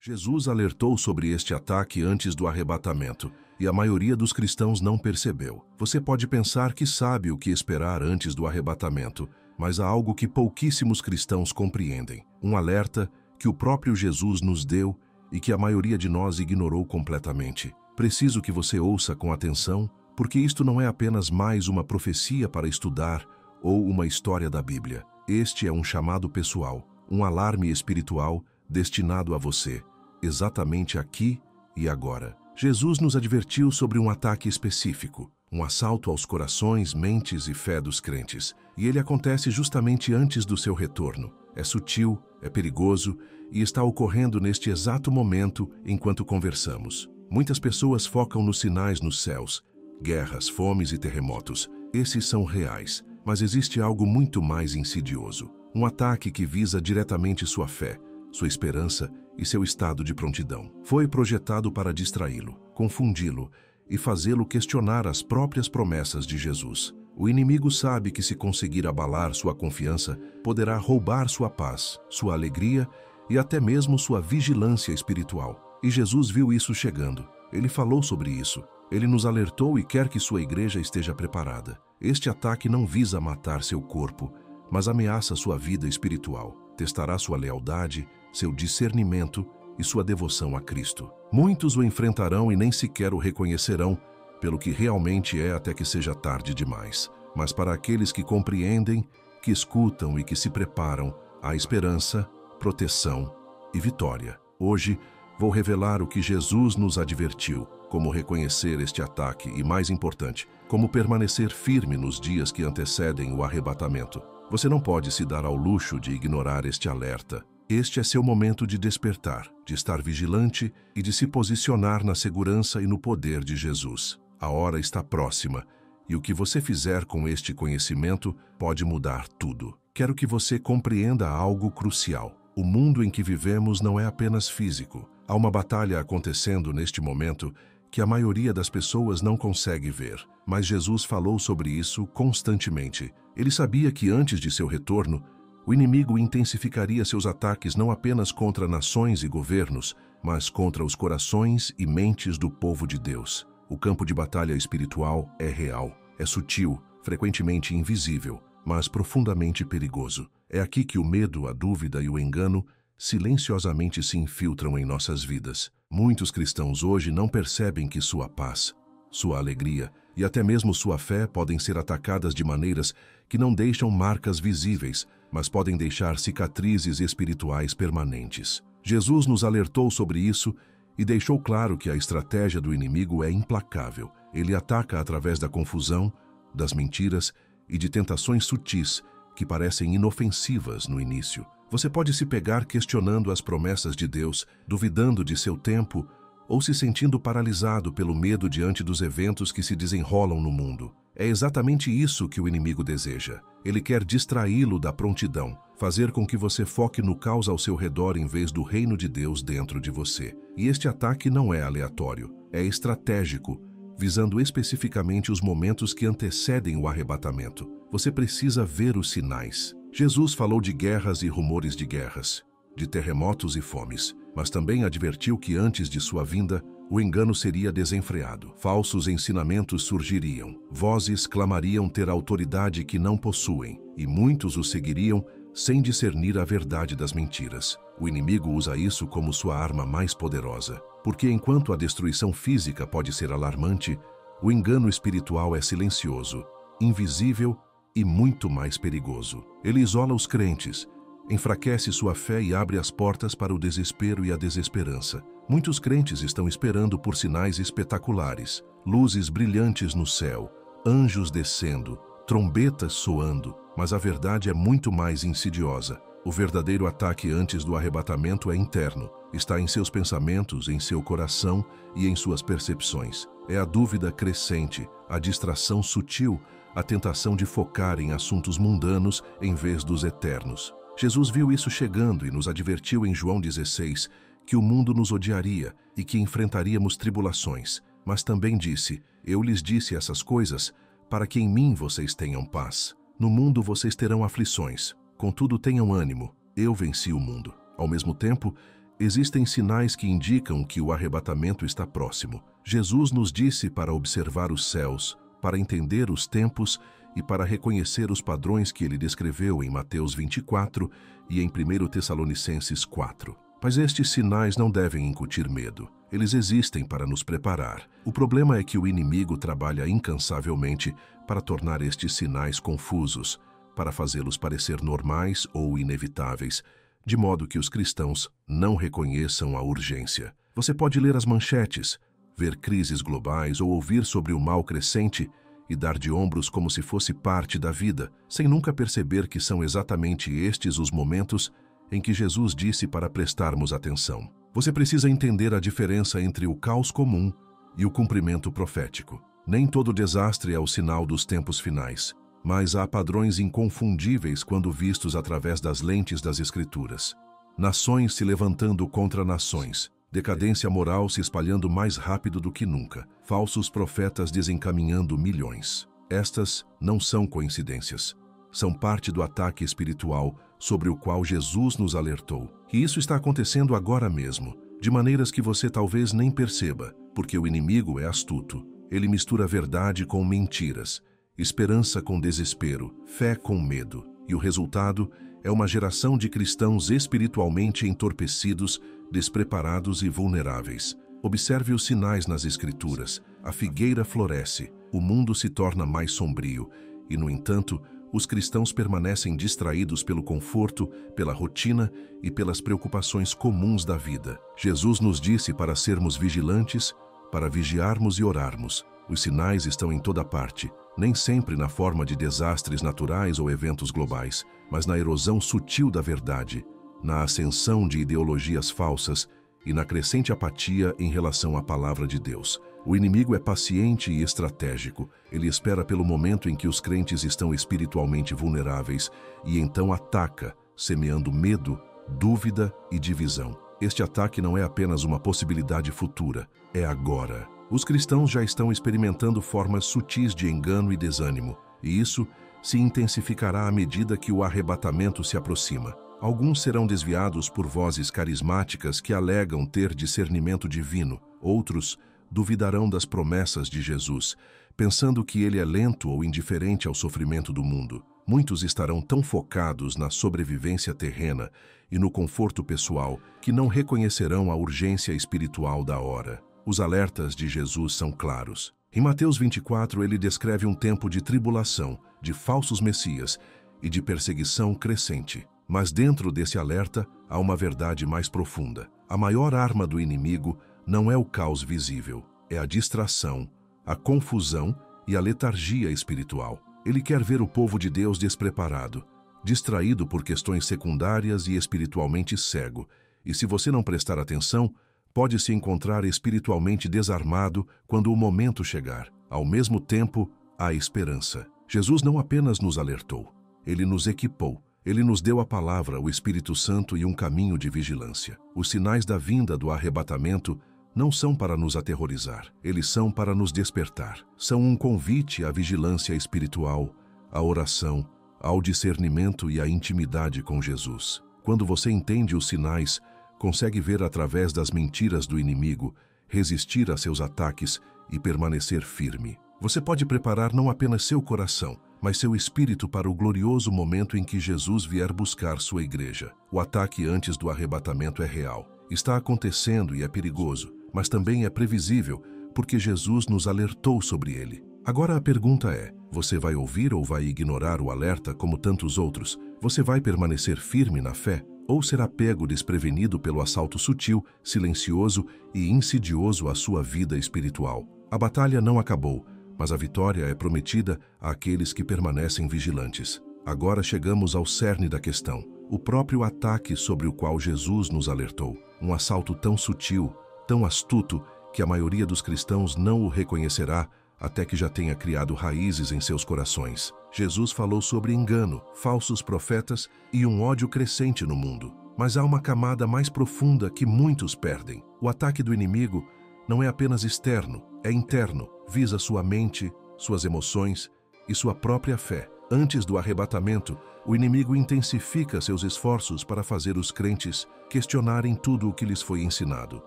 Jesus alertou sobre este ataque antes do arrebatamento, e a maioria dos cristãos não percebeu. Você pode pensar que sabe o que esperar antes do arrebatamento, mas há algo que pouquíssimos cristãos compreendem. Um alerta que o próprio Jesus nos deu e que a maioria de nós ignorou completamente. Preciso que você ouça com atenção, porque isto não é apenas mais uma profecia para estudar ou uma história da Bíblia. Este é um chamado pessoal, um alarme espiritual destinado a você, exatamente aqui e agora. Jesus nos advertiu sobre um ataque específico, um assalto aos corações, mentes e fé dos crentes. E ele acontece justamente antes do seu retorno. É sutil, é perigoso e está ocorrendo neste exato momento enquanto conversamos. Muitas pessoas focam nos sinais nos céus, guerras, fomes e terremotos. Esses são reais, mas existe algo muito mais insidioso. Um ataque que visa diretamente sua fé, sua esperança e seu estado de prontidão. Foi projetado para distraí-lo, confundi-lo e fazê-lo questionar as próprias promessas de Jesus. O inimigo sabe que se conseguir abalar sua confiança, poderá roubar sua paz, sua alegria e até mesmo sua vigilância espiritual. E Jesus viu isso chegando. Ele falou sobre isso. Ele nos alertou e quer que sua igreja esteja preparada. Este ataque não visa matar seu corpo, mas ameaça sua vida espiritual. Testará sua lealdade, seu discernimento e sua devoção a Cristo. Muitos o enfrentarão e nem sequer o reconhecerão pelo que realmente é até que seja tarde demais. Mas para aqueles que compreendem, que escutam e que se preparam, há esperança, proteção e vitória. Hoje, vou revelar o que Jesus nos advertiu, como reconhecer este ataque e, mais importante, como permanecer firme nos dias que antecedem o arrebatamento. Você não pode se dar ao luxo de ignorar este alerta. Este é seu momento de despertar, de estar vigilante e de se posicionar na segurança e no poder de Jesus. A hora está próxima e o que você fizer com este conhecimento pode mudar tudo. Quero que você compreenda algo crucial. O mundo em que vivemos não é apenas físico. Há uma batalha acontecendo neste momento que a maioria das pessoas não consegue ver. Mas Jesus falou sobre isso constantemente. Ele sabia que antes de seu retorno, o inimigo intensificaria seus ataques não apenas contra nações e governos, mas contra os corações e mentes do povo de Deus. O campo de batalha espiritual é real, é sutil, frequentemente invisível, mas profundamente perigoso. É aqui que o medo, a dúvida e o engano silenciosamente se infiltram em nossas vidas. Muitos cristãos hoje não percebem que sua paz, sua alegria e até mesmo sua fé podem ser atacadas de maneiras que não deixam marcas visíveis, mas podem deixar cicatrizes espirituais permanentes. Jesus nos alertou sobre isso e deixou claro que a estratégia do inimigo é implacável. Ele ataca através da confusão, das mentiras e de tentações sutis que parecem inofensivas no início. Você pode se pegar questionando as promessas de Deus, duvidando de seu tempo ou se sentindo paralisado pelo medo diante dos eventos que se desenrolam no mundo. É exatamente isso que o inimigo deseja. Ele quer distraí-lo da prontidão, fazer com que você foque no caos ao seu redor em vez do reino de Deus dentro de você. E este ataque não é aleatório, é estratégico, visando especificamente os momentos que antecedem o arrebatamento. Você precisa ver os sinais. Jesus falou de guerras e rumores de guerras, de terremotos e fomes, mas também advertiu que antes de sua vinda, o engano seria desenfreado. Falsos ensinamentos surgiriam, vozes clamariam ter autoridade que não possuem, e muitos o seguiriam sem discernir a verdade das mentiras. O inimigo usa isso como sua arma mais poderosa, porque enquanto a destruição física pode ser alarmante, o engano espiritual é silencioso, invisível e muito mais perigoso. Ele isola os crentes, enfraquece sua fé e abre as portas para o desespero e a desesperança. Muitos crentes estão esperando por sinais espetaculares, luzes brilhantes no céu, anjos descendo, trombetas soando, mas a verdade é muito mais insidiosa. O verdadeiro ataque antes do arrebatamento é interno, está em seus pensamentos, em seu coração e em suas percepções. É a dúvida crescente, a distração sutil, a tentação de focar em assuntos mundanos em vez dos eternos. Jesus viu isso chegando e nos advertiu em João 16 que o mundo nos odiaria e que enfrentaríamos tribulações, mas também disse: eu lhes disse essas coisas para que em mim vocês tenham paz. No mundo vocês terão aflições, contudo tenham ânimo, eu venci o mundo. Ao mesmo tempo, Existem sinais que indicam que o arrebatamento está próximo. Jesus nos disse para observar os céus, para entender os tempos e para reconhecer os padrões que ele descreveu em Mateus 24 e em 1 Tessalonicenses 4. Mas estes sinais não devem incutir medo. Eles existem para nos preparar. O problema é que o inimigo trabalha incansavelmente para tornar estes sinais confusos, para fazê-los parecer normais ou inevitáveis, de modo que os cristãos não reconheçam a urgência. Você pode ler as manchetes, ver crises globais ou ouvir sobre o mal crescente e dar de ombros como se fosse parte da vida, sem nunca perceber que são exatamente estes os momentos em que Jesus disse para prestarmos atenção. Você precisa entender a diferença entre o caos comum e o cumprimento profético. Nem todo desastre é o sinal dos tempos finais, mas há padrões inconfundíveis quando vistos através das lentes das Escrituras. Nações se levantando contra nações, decadência moral se espalhando mais rápido do que nunca, falsos profetas desencaminhando milhões. Estas não são coincidências. São parte do ataque espiritual sobre o qual Jesus nos alertou. E isso está acontecendo agora mesmo, de maneiras que você talvez nem perceba, porque o inimigo é astuto. Ele mistura verdade com mentiras, esperança com desespero, fé com medo. E o resultado é uma geração de cristãos espiritualmente entorpecidos, despreparados e vulneráveis. Observe os sinais nas Escrituras. A figueira floresce, o mundo se torna mais sombrio e, no entanto, os cristãos permanecem distraídos pelo conforto, pela rotina e pelas preocupações comuns da vida. Jesus nos disse para sermos vigilantes, para vigiarmos e orarmos. Os sinais estão em toda parte, nem sempre na forma de desastres naturais ou eventos globais, mas na erosão sutil da verdade, na ascensão de ideologias falsas e na crescente apatia em relação à palavra de Deus. O inimigo é paciente e estratégico. Ele espera pelo momento em que os crentes estão espiritualmente vulneráveis e então ataca, semeando medo, dúvida e divisão. Este ataque não é apenas uma possibilidade futura, é agora. Os cristãos já estão experimentando formas sutis de engano e desânimo, e isso se intensificará à medida que o arrebatamento se aproxima. Alguns serão desviados por vozes carismáticas que alegam ter discernimento divino. Outros duvidarão das promessas de Jesus, pensando que ele é lento ou indiferente ao sofrimento do mundo. Muitos estarão tão focados na sobrevivência terrena e no conforto pessoal que não reconhecerão a urgência espiritual da hora. Os alertas de Jesus são claros. Em Mateus 24, ele descreve um tempo de tribulação, de falsos messias e de perseguição crescente. Mas dentro desse alerta há uma verdade mais profunda. A maior arma do inimigo não é o caos visível, é a distração, a confusão e a letargia espiritual. Ele quer ver o povo de Deus despreparado, distraído por questões secundárias e espiritualmente cego. E se você não prestar atenção, pode se encontrar espiritualmente desarmado quando o momento chegar. Ao mesmo tempo, há esperança. Jesus não apenas nos alertou, ele nos equipou. Ele nos deu a palavra, o Espírito Santo e um caminho de vigilância. Os sinais da vinda do arrebatamento não são para nos aterrorizar, eles são para nos despertar. São um convite à vigilância espiritual, à oração, ao discernimento e à intimidade com Jesus. Quando você entende os sinais, consegue ver através das mentiras do inimigo, resistir a seus ataques e permanecer firme. Você pode preparar não apenas seu coração, mas seu espírito para o glorioso momento em que Jesus vier buscar sua igreja. O ataque antes do arrebatamento é real. Está acontecendo e é perigoso, mas também é previsível, porque Jesus nos alertou sobre ele. Agora a pergunta é, você vai ouvir ou vai ignorar o alerta como tantos outros? Você vai permanecer firme na fé? Ou será pego desprevenido pelo assalto sutil, silencioso e insidioso à sua vida espiritual? A batalha não acabou, mas a vitória é prometida àqueles que permanecem vigilantes. Agora chegamos ao cerne da questão, o próprio ataque sobre o qual Jesus nos alertou. Um assalto tão sutil, tão astuto, que a maioria dos cristãos não o reconhecerá até que já tenha criado raízes em seus corações. Jesus falou sobre engano, falsos profetas e um ódio crescente no mundo. Mas há uma camada mais profunda que muitos perdem. O ataque do inimigo não é apenas externo, é interno. Visa sua mente, suas emoções e sua própria fé. Antes do arrebatamento, o inimigo intensifica seus esforços para fazer os crentes questionarem tudo o que lhes foi ensinado,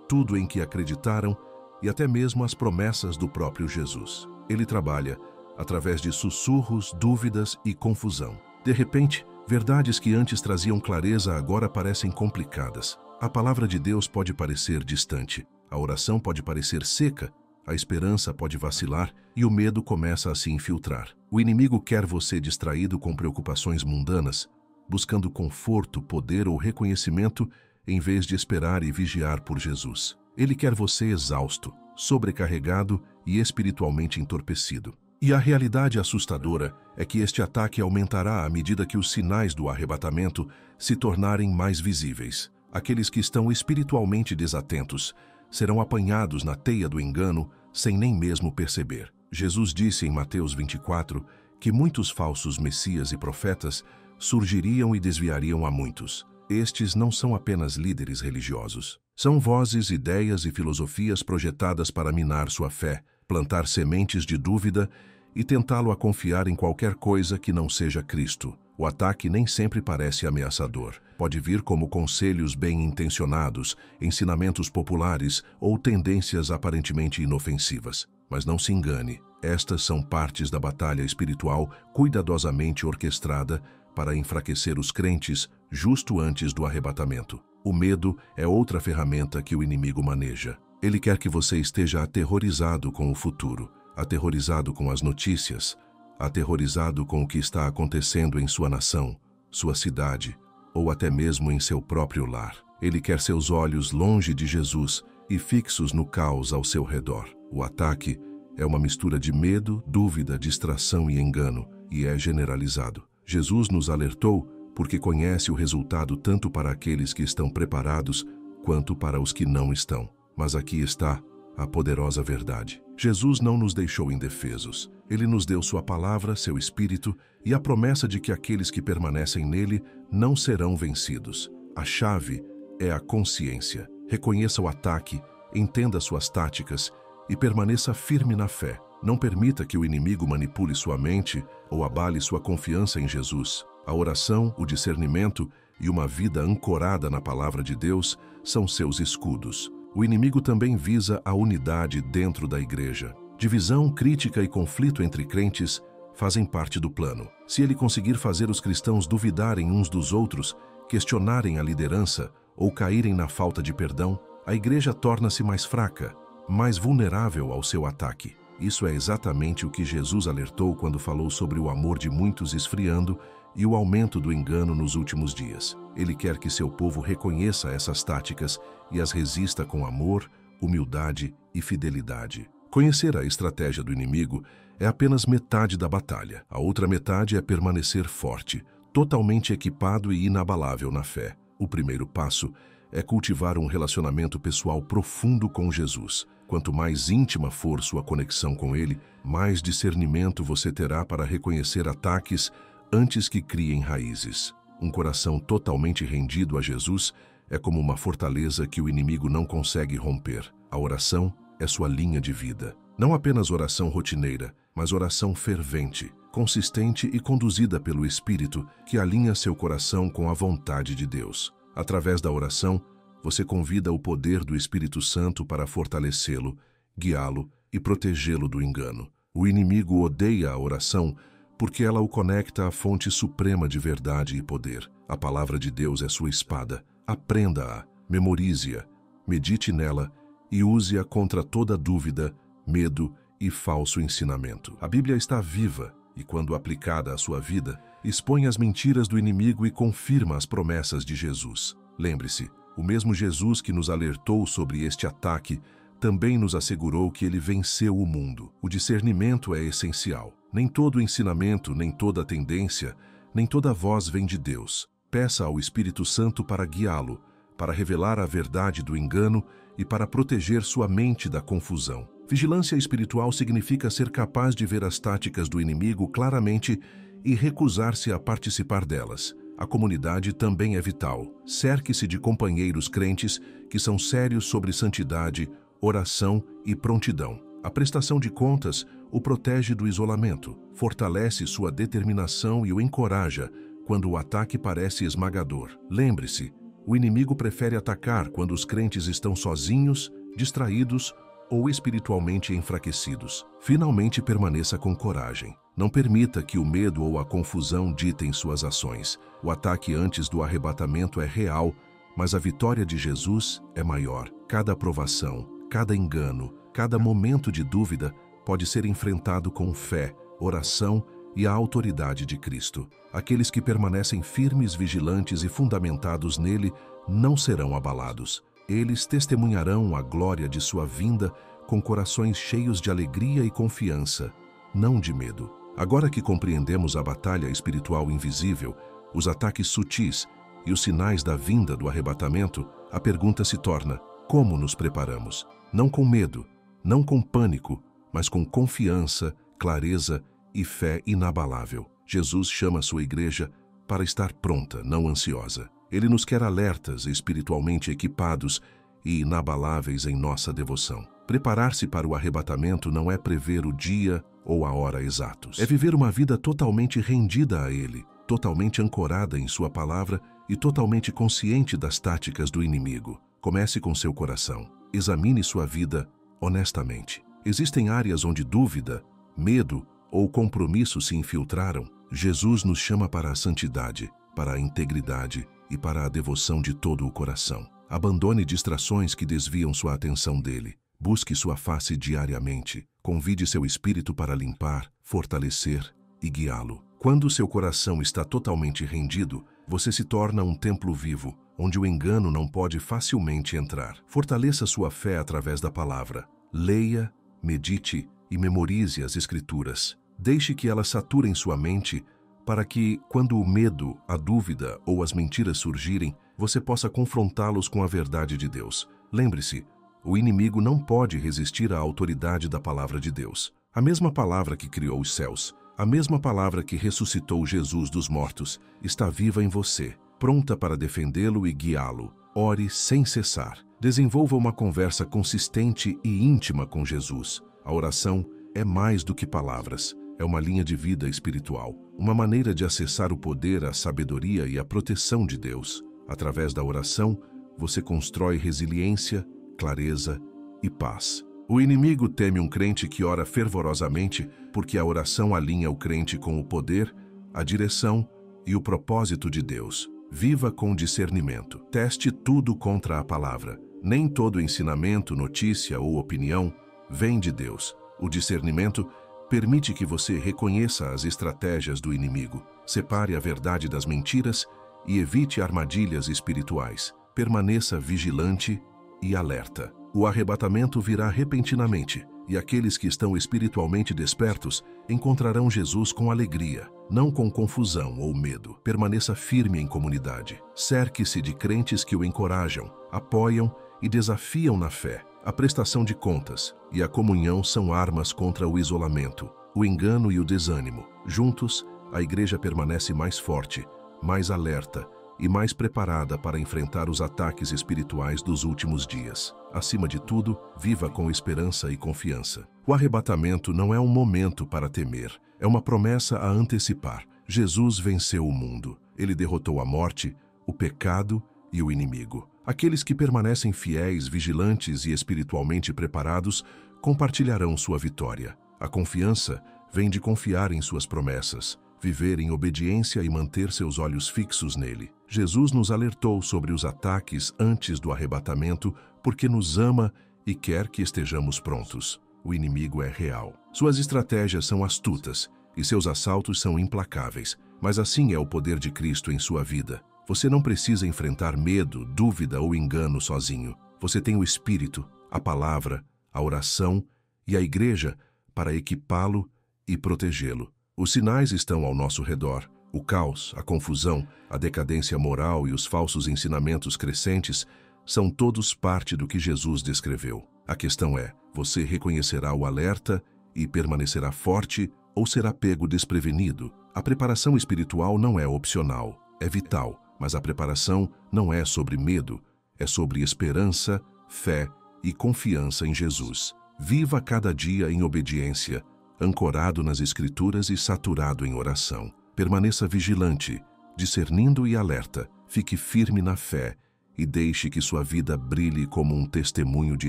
tudo em que acreditaram e até mesmo as promessas do próprio Jesus. Ele trabalha através de sussurros, dúvidas e confusão. De repente, verdades que antes traziam clareza agora parecem complicadas. A palavra de Deus pode parecer distante, a oração pode parecer seca, a esperança pode vacilar e o medo começa a se infiltrar. O inimigo quer você distraído com preocupações mundanas, buscando conforto, poder ou reconhecimento, em vez de esperar e vigiar por Jesus. Ele quer você exausto, sobrecarregado e espiritualmente entorpecido. E a realidade assustadora é que este ataque aumentará à medida que os sinais do arrebatamento se tornarem mais visíveis. Aqueles que estão espiritualmente desatentos serão apanhados na teia do engano sem nem mesmo perceber. Jesus disse em Mateus 24 que muitos falsos messias e profetas surgiriam e desviariam a muitos. Estes não são apenas líderes religiosos. São vozes, ideias e filosofias projetadas para minar sua fé, plantar sementes de dúvida e tentá-lo a confiar em qualquer coisa que não seja Cristo. O ataque nem sempre parece ameaçador. Pode vir como conselhos bem-intencionados, ensinamentos populares ou tendências aparentemente inofensivas. Mas não se engane, estas são partes da batalha espiritual cuidadosamente orquestrada para enfraquecer os crentes justo antes do arrebatamento. O medo é outra ferramenta que o inimigo maneja. Ele quer que você esteja aterrorizado com o futuro, aterrorizado com as notícias, aterrorizado com o que está acontecendo em sua nação, sua cidade ou até mesmo em seu próprio lar. Ele quer seus olhos longe de Jesus e fixos no caos ao seu redor. O ataque é uma mistura de medo, dúvida, distração e engano, e é generalizado. Jesus nos alertou porque conhece o resultado tanto para aqueles que estão preparados quanto para os que não estão. Mas aqui está a poderosa verdade. Jesus não nos deixou indefesos. Ele nos deu sua palavra, seu Espírito e a promessa de que aqueles que permanecem nele não serão vencidos. A chave é a consciência. Reconheça o ataque, entenda suas táticas e permaneça firme na fé. Não permita que o inimigo manipule sua mente ou abale sua confiança em Jesus. A oração, o discernimento e uma vida ancorada na palavra de Deus são seus escudos. O inimigo também visa a unidade dentro da igreja. Divisão, crítica e conflito entre crentes fazem parte do plano. Se ele conseguir fazer os cristãos duvidarem uns dos outros, questionarem a liderança ou caírem na falta de perdão, a igreja torna-se mais fraca, mais vulnerável ao seu ataque. Isso é exatamente o que Jesus alertou quando falou sobre o amor de muitos esfriando e o aumento do engano nos últimos dias. Ele quer que seu povo reconheça essas táticas e as resista com amor, humildade e fidelidade. Conhecer a estratégia do inimigo é apenas metade da batalha. A outra metade é permanecer forte, totalmente equipado e inabalável na fé. O primeiro passo é cultivar um relacionamento pessoal profundo com Jesus. Quanto mais íntima for sua conexão com Ele, mais discernimento você terá para reconhecer ataques antes que criem raízes. Um coração totalmente rendido a Jesus é como uma fortaleza que o inimigo não consegue romper. A oração é sua linha de vida. Não apenas oração rotineira, mas oração fervente, consistente e conduzida pelo Espírito que alinha seu coração com a vontade de Deus. Através da oração, você convida o poder do Espírito Santo para fortalecê-lo, guiá-lo e protegê-lo do engano. O inimigo odeia a oração porque ela o conecta à fonte suprema de verdade e poder. A palavra de Deus é sua espada. Aprenda-a, memorize-a, medite nela e use-a contra toda dúvida, medo e falso ensinamento. A Bíblia está viva e, quando aplicada à sua vida, expõe as mentiras do inimigo e confirma as promessas de Jesus. Lembre-se, o mesmo Jesus que nos alertou sobre este ataque também nos assegurou que ele venceu o mundo. O discernimento é essencial. Nem todo ensinamento, nem toda tendência, nem toda voz vem de Deus. Peça ao Espírito Santo para guiá-lo, para revelar a verdade do engano e para proteger sua mente da confusão. Vigilância espiritual significa ser capaz de ver as táticas do inimigo claramente e recusar-se a participar delas. A comunidade também é vital. Cerque-se de companheiros crentes que são sérios sobre santidade, oração e prontidão. A prestação de contas o protege do isolamento, fortalece sua determinação e o encoraja quando o ataque parece esmagador. Lembre-se, o inimigo prefere atacar quando os crentes estão sozinhos, distraídos ou espiritualmente enfraquecidos. Finalmente, permaneça com coragem. Não permita que o medo ou a confusão ditem suas ações. O ataque antes do arrebatamento é real, mas a vitória de Jesus é maior. Cada provação, cada engano, cada momento de dúvida pode ser enfrentado com fé, oração e a autoridade de Cristo. Aqueles que permanecem firmes, vigilantes e fundamentados nele não serão abalados. Eles testemunharão a glória de sua vinda com corações cheios de alegria e confiança, não de medo. Agora que compreendemos a batalha espiritual invisível, os ataques sutis e os sinais da vinda do arrebatamento, a pergunta se torna: como nos preparamos? Não com medo, não com pânico, mas com confiança, clareza e fé inabalável. Jesus chama sua igreja para estar pronta, não ansiosa. Ele nos quer alertas, espiritualmente equipados e inabaláveis em nossa devoção. Preparar-se para o arrebatamento não é prever o dia ou a hora exatos. É viver uma vida totalmente rendida a Ele, totalmente ancorada em sua palavra e totalmente consciente das táticas do inimigo. Comece com seu coração. Examine sua vida honestamente. Existem áreas onde dúvida, medo ou compromisso se infiltraram. Jesus nos chama para a santidade, para a integridade e para a devoção de todo o coração. Abandone distrações que desviam sua atenção dele. Busque sua face diariamente. Convide seu espírito para limpar, fortalecer e guiá-lo. Quando seu coração está totalmente rendido, você se torna um templo vivo, onde o engano não pode facilmente entrar. Fortaleça sua fé através da palavra. Leia, medite e memorize as Escrituras. Deixe que elas saturem sua mente para que, quando o medo, a dúvida ou as mentiras surgirem, você possa confrontá-los com a verdade de Deus. Lembre-se, o inimigo não pode resistir à autoridade da palavra de Deus. A mesma palavra que criou os céus, a mesma palavra que ressuscitou Jesus dos mortos, está viva em você, pronta para defendê-lo e guiá-lo. Ore sem cessar. Desenvolva uma conversa consistente e íntima com Jesus. A oração é mais do que palavras. É uma linha de vida espiritual, uma maneira de acessar o poder, a sabedoria e a proteção de Deus. Através da oração, você constrói resiliência, clareza e paz. O inimigo teme um crente que ora fervorosamente porque a oração alinha o crente com o poder, a direção e o propósito de Deus. Viva com discernimento. Teste tudo contra a palavra. Nem todo ensinamento, notícia ou opinião vem de Deus. O discernimento permite que você reconheça as estratégias do inimigo, separe a verdade das mentiras e evite armadilhas espirituais. Permaneça vigilante e alerta. O arrebatamento virá repentinamente, e aqueles que estão espiritualmente despertos encontrarão Jesus com alegria, não com confusão ou medo. Permaneça firme em comunidade. Cerque-se de crentes que o encorajam, apoiam e desafiam na fé. A prestação de contas e a comunhão são armas contra o isolamento, o engano e o desânimo. Juntos, a igreja permanece mais forte, mais alerta e mais preparada para enfrentar os ataques espirituais dos últimos dias. Acima de tudo, viva com esperança e confiança. O arrebatamento não é um momento para temer, é uma promessa a antecipar. Jesus venceu o mundo. Ele derrotou a morte, o pecado e o inimigo. Aqueles que permanecem fiéis, vigilantes e espiritualmente preparados compartilharão sua vitória. A confiança vem de confiar em suas promessas, viver em obediência e manter seus olhos fixos nele. Jesus nos alertou sobre os ataques antes do arrebatamento porque nos ama e quer que estejamos prontos. O inimigo é real. Suas estratégias são astutas e seus assaltos são implacáveis, mas assim é o poder de Cristo em sua vida. Você não precisa enfrentar medo, dúvida ou engano sozinho. Você tem o Espírito, a palavra, a oração e a igreja para equipá-lo e protegê-lo. Os sinais estão ao nosso redor. O caos, a confusão, a decadência moral e os falsos ensinamentos crescentes são todos parte do que Jesus descreveu. A questão é, você reconhecerá o alerta e permanecerá forte ou será pego desprevenido? A preparação espiritual não é opcional, é vital. Mas a preparação não é sobre medo, é sobre esperança, fé e confiança em Jesus. Viva cada dia em obediência, ancorado nas Escrituras e saturado em oração. Permaneça vigilante, discernindo e alerta. Fique firme na fé e deixe que sua vida brilhe como um testemunho de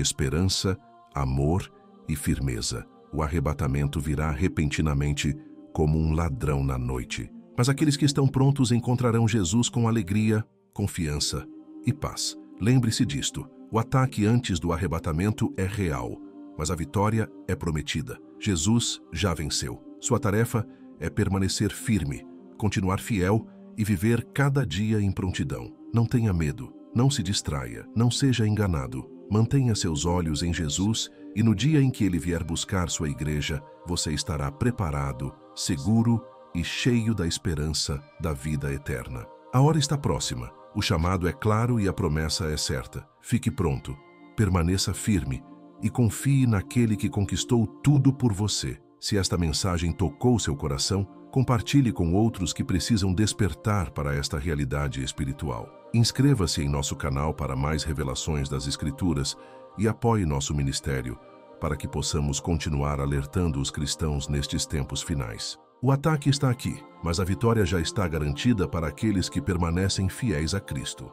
esperança, amor e firmeza. O arrebatamento virá repentinamente como um ladrão na noite. Mas aqueles que estão prontos encontrarão Jesus com alegria, confiança e paz. Lembre-se disto: o ataque antes do arrebatamento é real, mas a vitória é prometida. Jesus já venceu. Sua tarefa é permanecer firme, continuar fiel e viver cada dia em prontidão. Não tenha medo, não se distraia, não seja enganado. Mantenha seus olhos em Jesus e no dia em que Ele vier buscar sua igreja, você estará preparado, seguro e cheio da esperança da vida eterna. A hora está próxima, o chamado é claro e a promessa é certa. Fique pronto, permaneça firme e confie naquele que conquistou tudo por você. Se esta mensagem tocou seu coração, compartilhe com outros que precisam despertar para esta realidade espiritual. Inscreva-se em nosso canal para mais revelações das Escrituras e apoie nosso ministério para que possamos continuar alertando os cristãos nestes tempos finais. O ataque está aqui, mas a vitória já está garantida para aqueles que permanecem fiéis a Cristo.